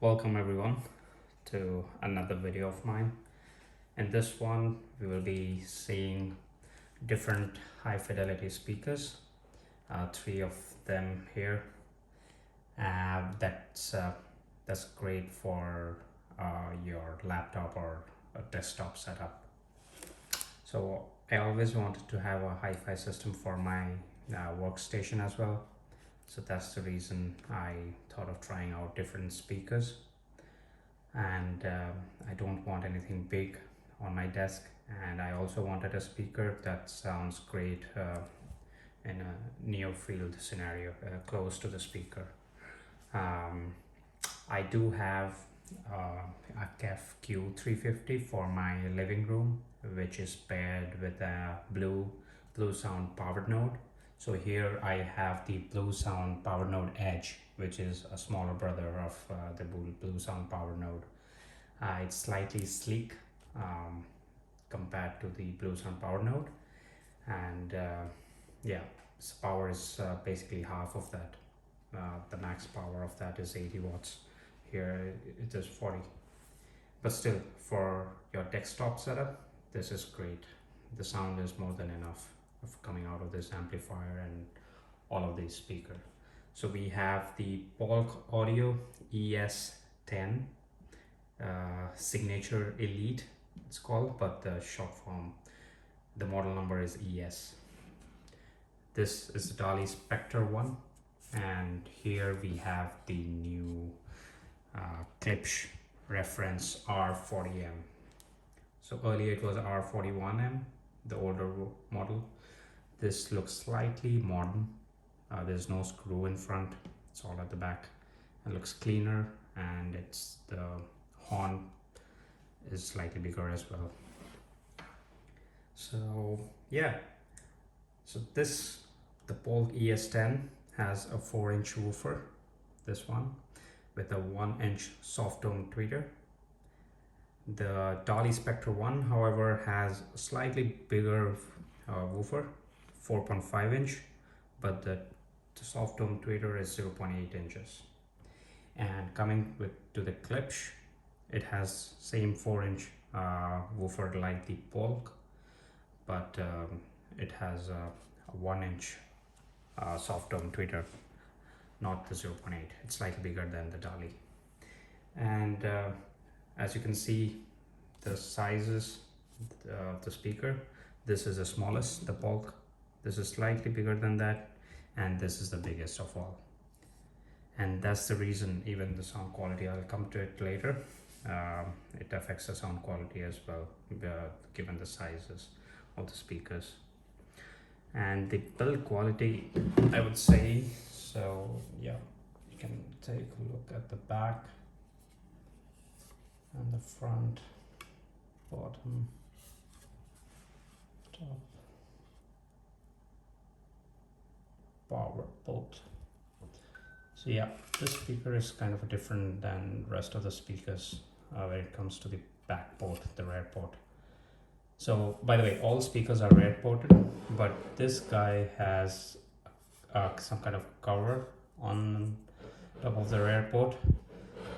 Welcome everyone to another video of mine. In this one, we will be seeing different high fidelity speakers, three of them here. That's great for your laptop or a desktop setup. So I always wanted to have a hi-fi system for my workstation as well. So that's the reason I thought of trying out different speakers. And I don't want anything big on my desk, and I also wanted a speaker that sounds great in a near field scenario, close to the speaker. I do have a KEF Q350 for my living room, which is paired with a Blue Sound powered node. So here I have the Blue Sound powered node Edge, which is a smaller brother of the Blue Sound powered node. It's slightly sleek compared to the Blue Sound powered node, and its power is basically half of that. The max power of that is 80 watts. Here it is 40, but still, for your desktop setup, this is great. The sound is more than enough of coming out of this amplifier and all of these speakers. So we have the Polk Audio ES10 Signature Elite, it's called, but the short form, the model number is ES. This is the Dali Spektor one, and here we have the new Klipsch reference R-40M. So earlier it was R-41M, the older model. This looks slightly modern. There's no screw in front, it's all at the back. It looks cleaner, and it's the horn is slightly bigger as well. So yeah, so the Polk ES10 has a 4-inch woofer, this one, with a 1-inch soft tone tweeter. The Dali Spektor one, however, has a slightly bigger woofer, 4.5 inch, but the soft tone tweeter is 0.8 inches. And coming to the Klipsch, it has same 4-inch woofer like the Polk, but it has a 1-inch soft tone tweeter, not the 0.8. It's slightly bigger than the Dali. And as you can see, the sizes of the speaker, this is the smallest, the Polk. This is slightly bigger than that, and this is the biggest of all. And that's the reason even the sound quality, I'll come to it later, it affects the sound quality as well, given the sizes of the speakers. And the build quality, I would say, so yeah, you can take a look at the back and the front, bottom, top, power both. So yeah, this speaker is kind of different than rest of the speakers when it comes to the back port, the rear port. So by the way, all speakers are rear ported, but this guy has some kind of cover on top of the rear port,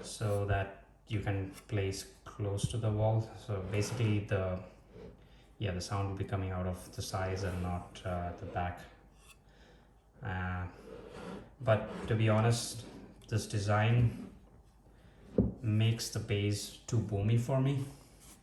so that you can place close to the wall. So basically the sound will be coming out of the sides and not the back. But to be honest, this design makes the bass too boomy for me.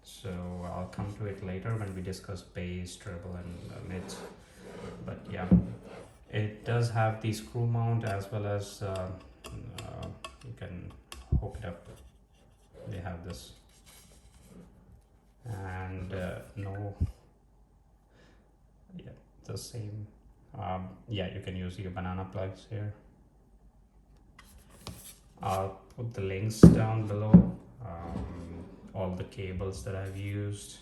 So I'll come to it later when we discuss bass, treble, and mids. But yeah, it does have the screw mount, as well as you can hook it up. They have this, and the same. You can use your banana plugs here. I'll put the links down below, all the cables that I've used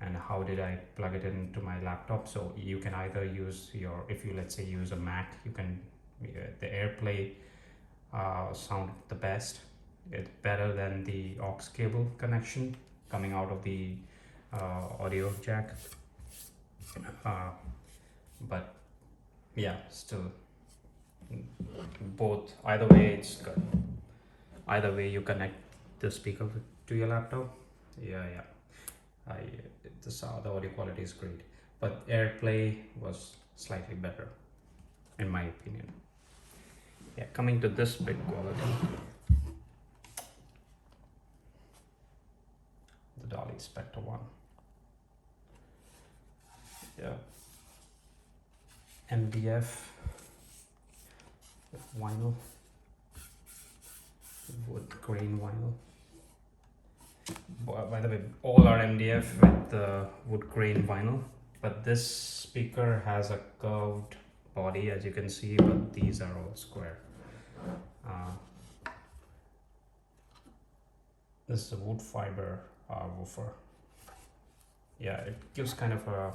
and how did I plug it into my laptop. So you can either use if you let's say use a Mac, you can the AirPlay sound the best. It's better than the aux cable connection coming out of the audio jack, but yeah, still both, either way it's good. Either way you connect the speaker to your laptop. The audio quality is great, but AirPlay was slightly better in my opinion. Yeah, coming to this bit quality, the Dali Spektor one. Yeah, MDF vinyl, wood grain vinyl. By the way, all are MDF with wood grain vinyl, but this speaker has a curved body, as you can see, but these are all square. This is a wood fiber woofer. Yeah, it gives kind of a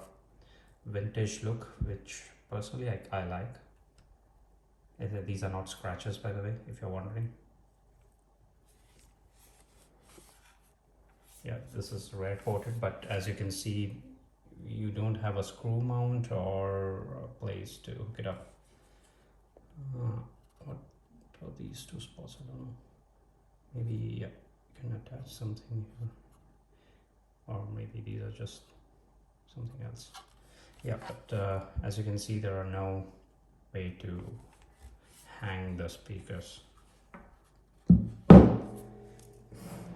vintage look, which personally I like. These are not scratches, by the way, if you're wondering. Yeah, this is rare coated, but as you can see, you don't have a screw mount or a place to hook it up. What are these two spots? I don't know. Maybe, yeah, you can attach something here, or maybe these are just something else. Yeah, but as you can see, there are no way to hang the speakers.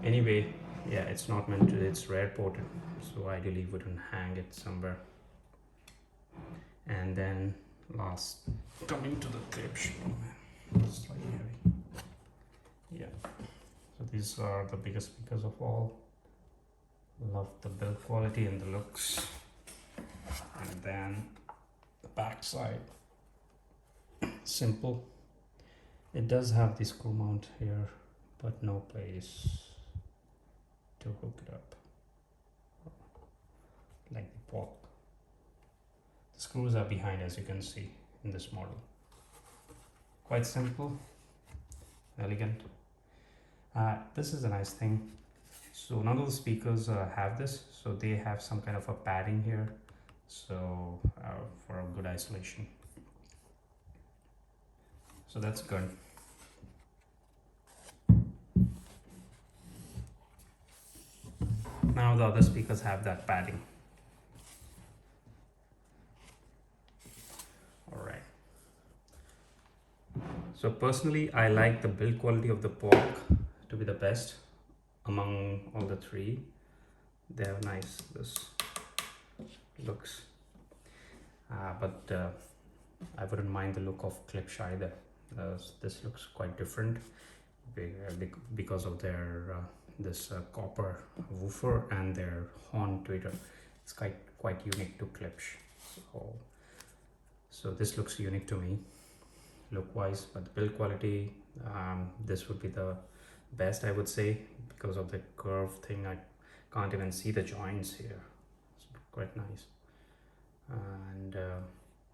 Anyway, yeah, it's not meant to, it's rare ported, so ideally you wouldn't hang it somewhere. And then last, coming to the Klipsch, it's slightly heavy. Yeah, so these are the biggest speakers of all. Love the build quality and the looks. And then the back side, simple. It does have the screw mount here, but no place to hook it up, like the Polk. The screws are behind, as you can see in this model. Quite simple, elegant. This is a nice thing. So none of the speakers have this, so they have some kind of a padding here, so for a good isolation. So that's good. Now the other speakers have that padding. Alright. So personally, I like the build quality of the Polk to be the best among all the three. They have nice this looks, but I wouldn't mind the look of Klipsch either. This looks quite different because of their this copper woofer and their horn tweeter. It's quite unique to Klipsch. So this looks unique to me look wise, but the build quality, this would be the best, I would say, because of the curve thing. I can't even see the joints here. It's quite nice. And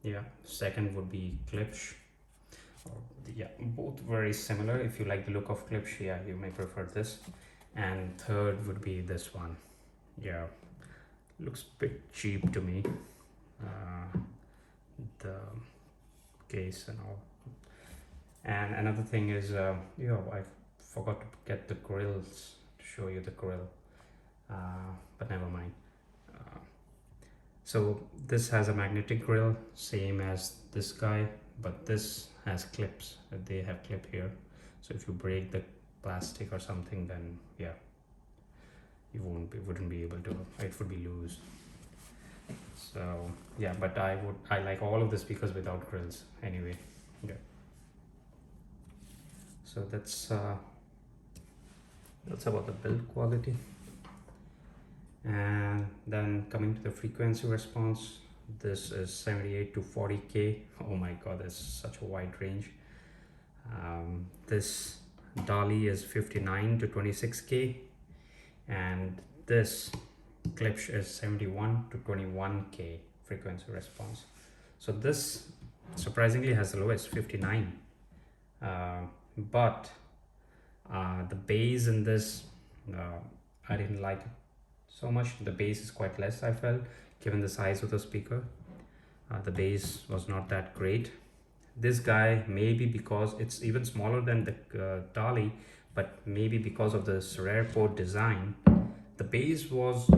yeah, second would be Klipsch. Yeah, both very similar. If you like the look of Klipsch, yeah, you may prefer this. And third would be this one. Yeah, looks a bit cheap to me, the case and all. And another thing is, yeah, I forgot to get the grills to show you the grill, but never mind. So this has a magnetic grill, same as this guy, but this has clips. They have clip here, so if you break the plastic or something, then yeah, you wouldn't be able to, it would be loose. So yeah, but I like all of the speakers without grills anyway. Yeah, so that's about the build quality. And then coming to the frequency response, this is 78 to 40k. Oh my god, that's such a wide range. This Dali is 59 to 26k, and this Klipsch is 71 to 21k frequency response. So this surprisingly has the lowest, 59, but the bass in this, I didn't like it so much. The bass is quite less, I felt, given the size of the speaker. The bass was not that great. This guy, maybe because it's even smaller than the Dali, but maybe because of this rare port design, the bass was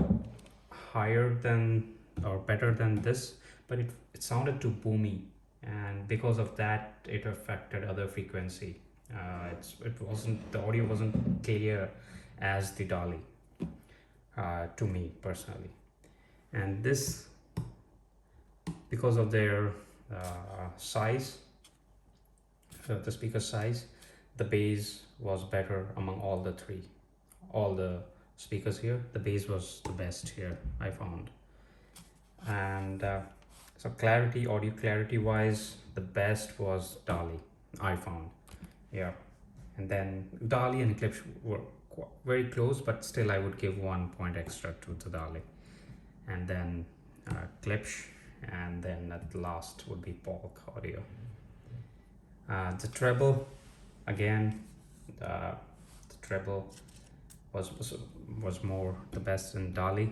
higher than or better than this, but it sounded too boomy, and because of that it affected other frequency. It wasn't, the audio wasn't clear as the Dali, to me personally. And this, because of their size, the speaker size, the bass was better among all the three, all the speakers here. The bass was the best here, I found. And so clarity, audio clarity wise, the best was Dali, I found. Yeah. And then Dali and Klipsch were very close, but still I would give 1 point extra to the Dali. And then Klipsch, and then at the last would be Polk audio. The treble, again, the treble was more the best in Dali.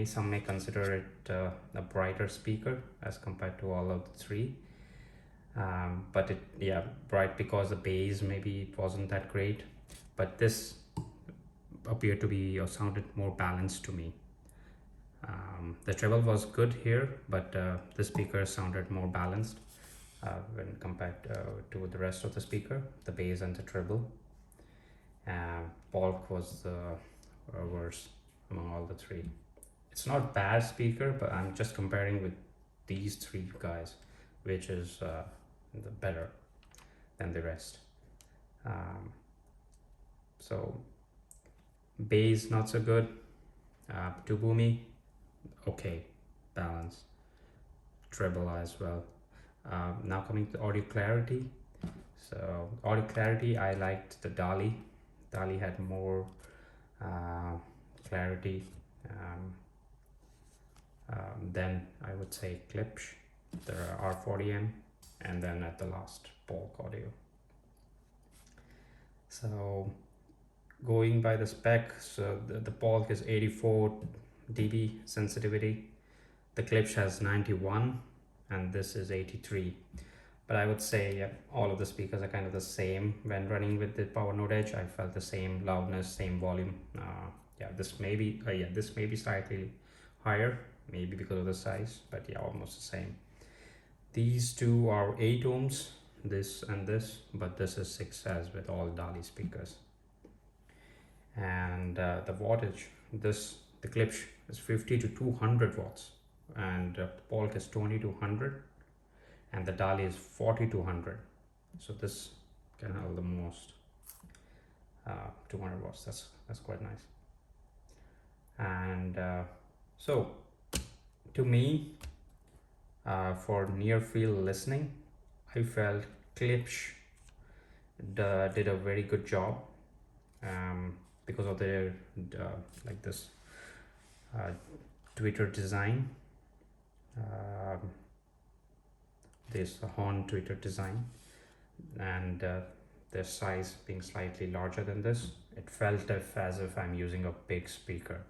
Some may consider it a brighter speaker as compared to all of the three. But bright because the bass maybe it wasn't that great, but this appeared to be or sounded more balanced to me. The treble was good here, but the speaker sounded more balanced when compared to the rest of the speaker, the bass and the treble. Polk was the worst among all the three. It's not bad speaker, but I'm just comparing with these three guys, which is the better than the rest. So bass not so good, too boomy, okay, balance, treble as well. Now coming to audio clarity. So audio clarity, I liked the Dali. Dali had more clarity. Then I would say Klipsch, the R-40M, and then at the last Polk audio. So going by the spec, so the Polk is 84 dB sensitivity, the Klipsch has 91, and this is 83. But I would say all of the speakers are kind of the same when running with the Power Node Edge. I felt the same loudness, same volume. This may be slightly higher, maybe because of the size, but yeah, almost the same. These two are 8 ohms, this and this, but this is 6 as with all Dali speakers. And the wattage, the Klipsch is 50 to 200 watts, and the Polk is 20 to 100, and the Dali is 40 to 100. So this can hold the most 200 watts. That's quite nice. And so to me, for near field listening, I felt Klipsch did a very good job because of their like this tweeter design, this horn tweeter design, and their size being slightly larger than this, it felt as if I'm using a big speaker.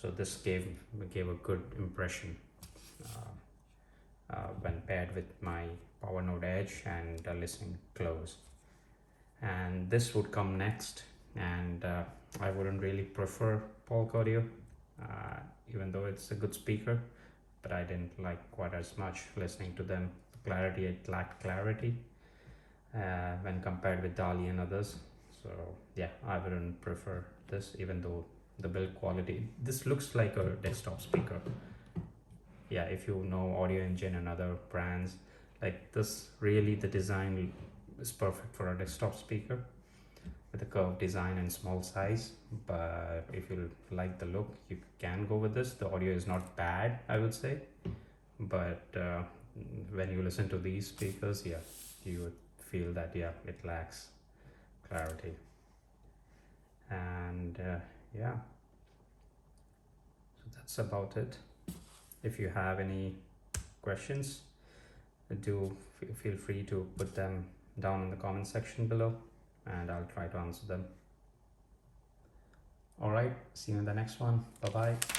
So this gave a good impression when paired with my Power Node Edge and listening close. And this would come next, and I wouldn't really prefer Polk audio, even though it's a good speaker, but I didn't like quite as much listening to them. The clarity, it lacked clarity when compared with Dali and others. So yeah, I wouldn't prefer this, even though the build quality, this looks like a desktop speaker. Yeah, if you know Audio Engine and other brands like this, really the design is perfect for a desktop speaker with a curved design and small size. But if you like the look, you can go with this. The audio is not bad, I would say, but when you listen to these speakers, yeah, you would feel that it lacks clarity. And yeah, so that's about it. If you have any questions, do feel free to put them down in the comment section below, and I'll try to answer them. All right, see you in the next one. Bye bye.